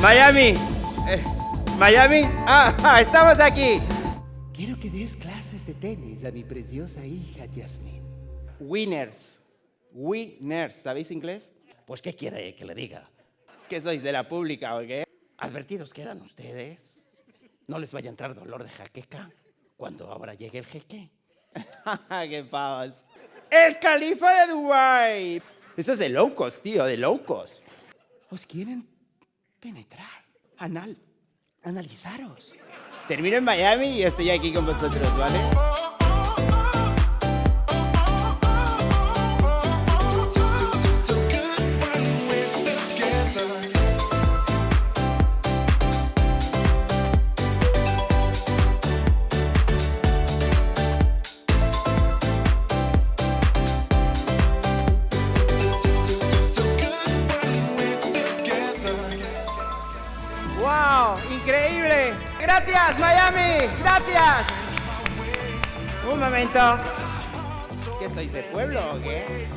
Miami. Miami. Estamos aquí. Quiero que des clases de tenis a mi preciosa hija Jasmine. Winners. Winners. ¿Sabéis inglés? Pues, ¿qué quiere que le diga? ¿Qué sois, de la pública o qué? Advertidos quedan ustedes. No les vaya a entrar dolor de jaqueca cuando ahora llegue el jeque. ¡Qué pavos! ¡El califa de Dubái! Eso es de low cost, tío, de low cost. Os quieren penetrar, analizaros. Termino en Miami y estoy aquí con vosotros, ¿vale? ¡Wow! ¡Increíble! ¡Gracias, Miami! ¡Gracias! Un momento. ¿Qué sois de pueblo o qué?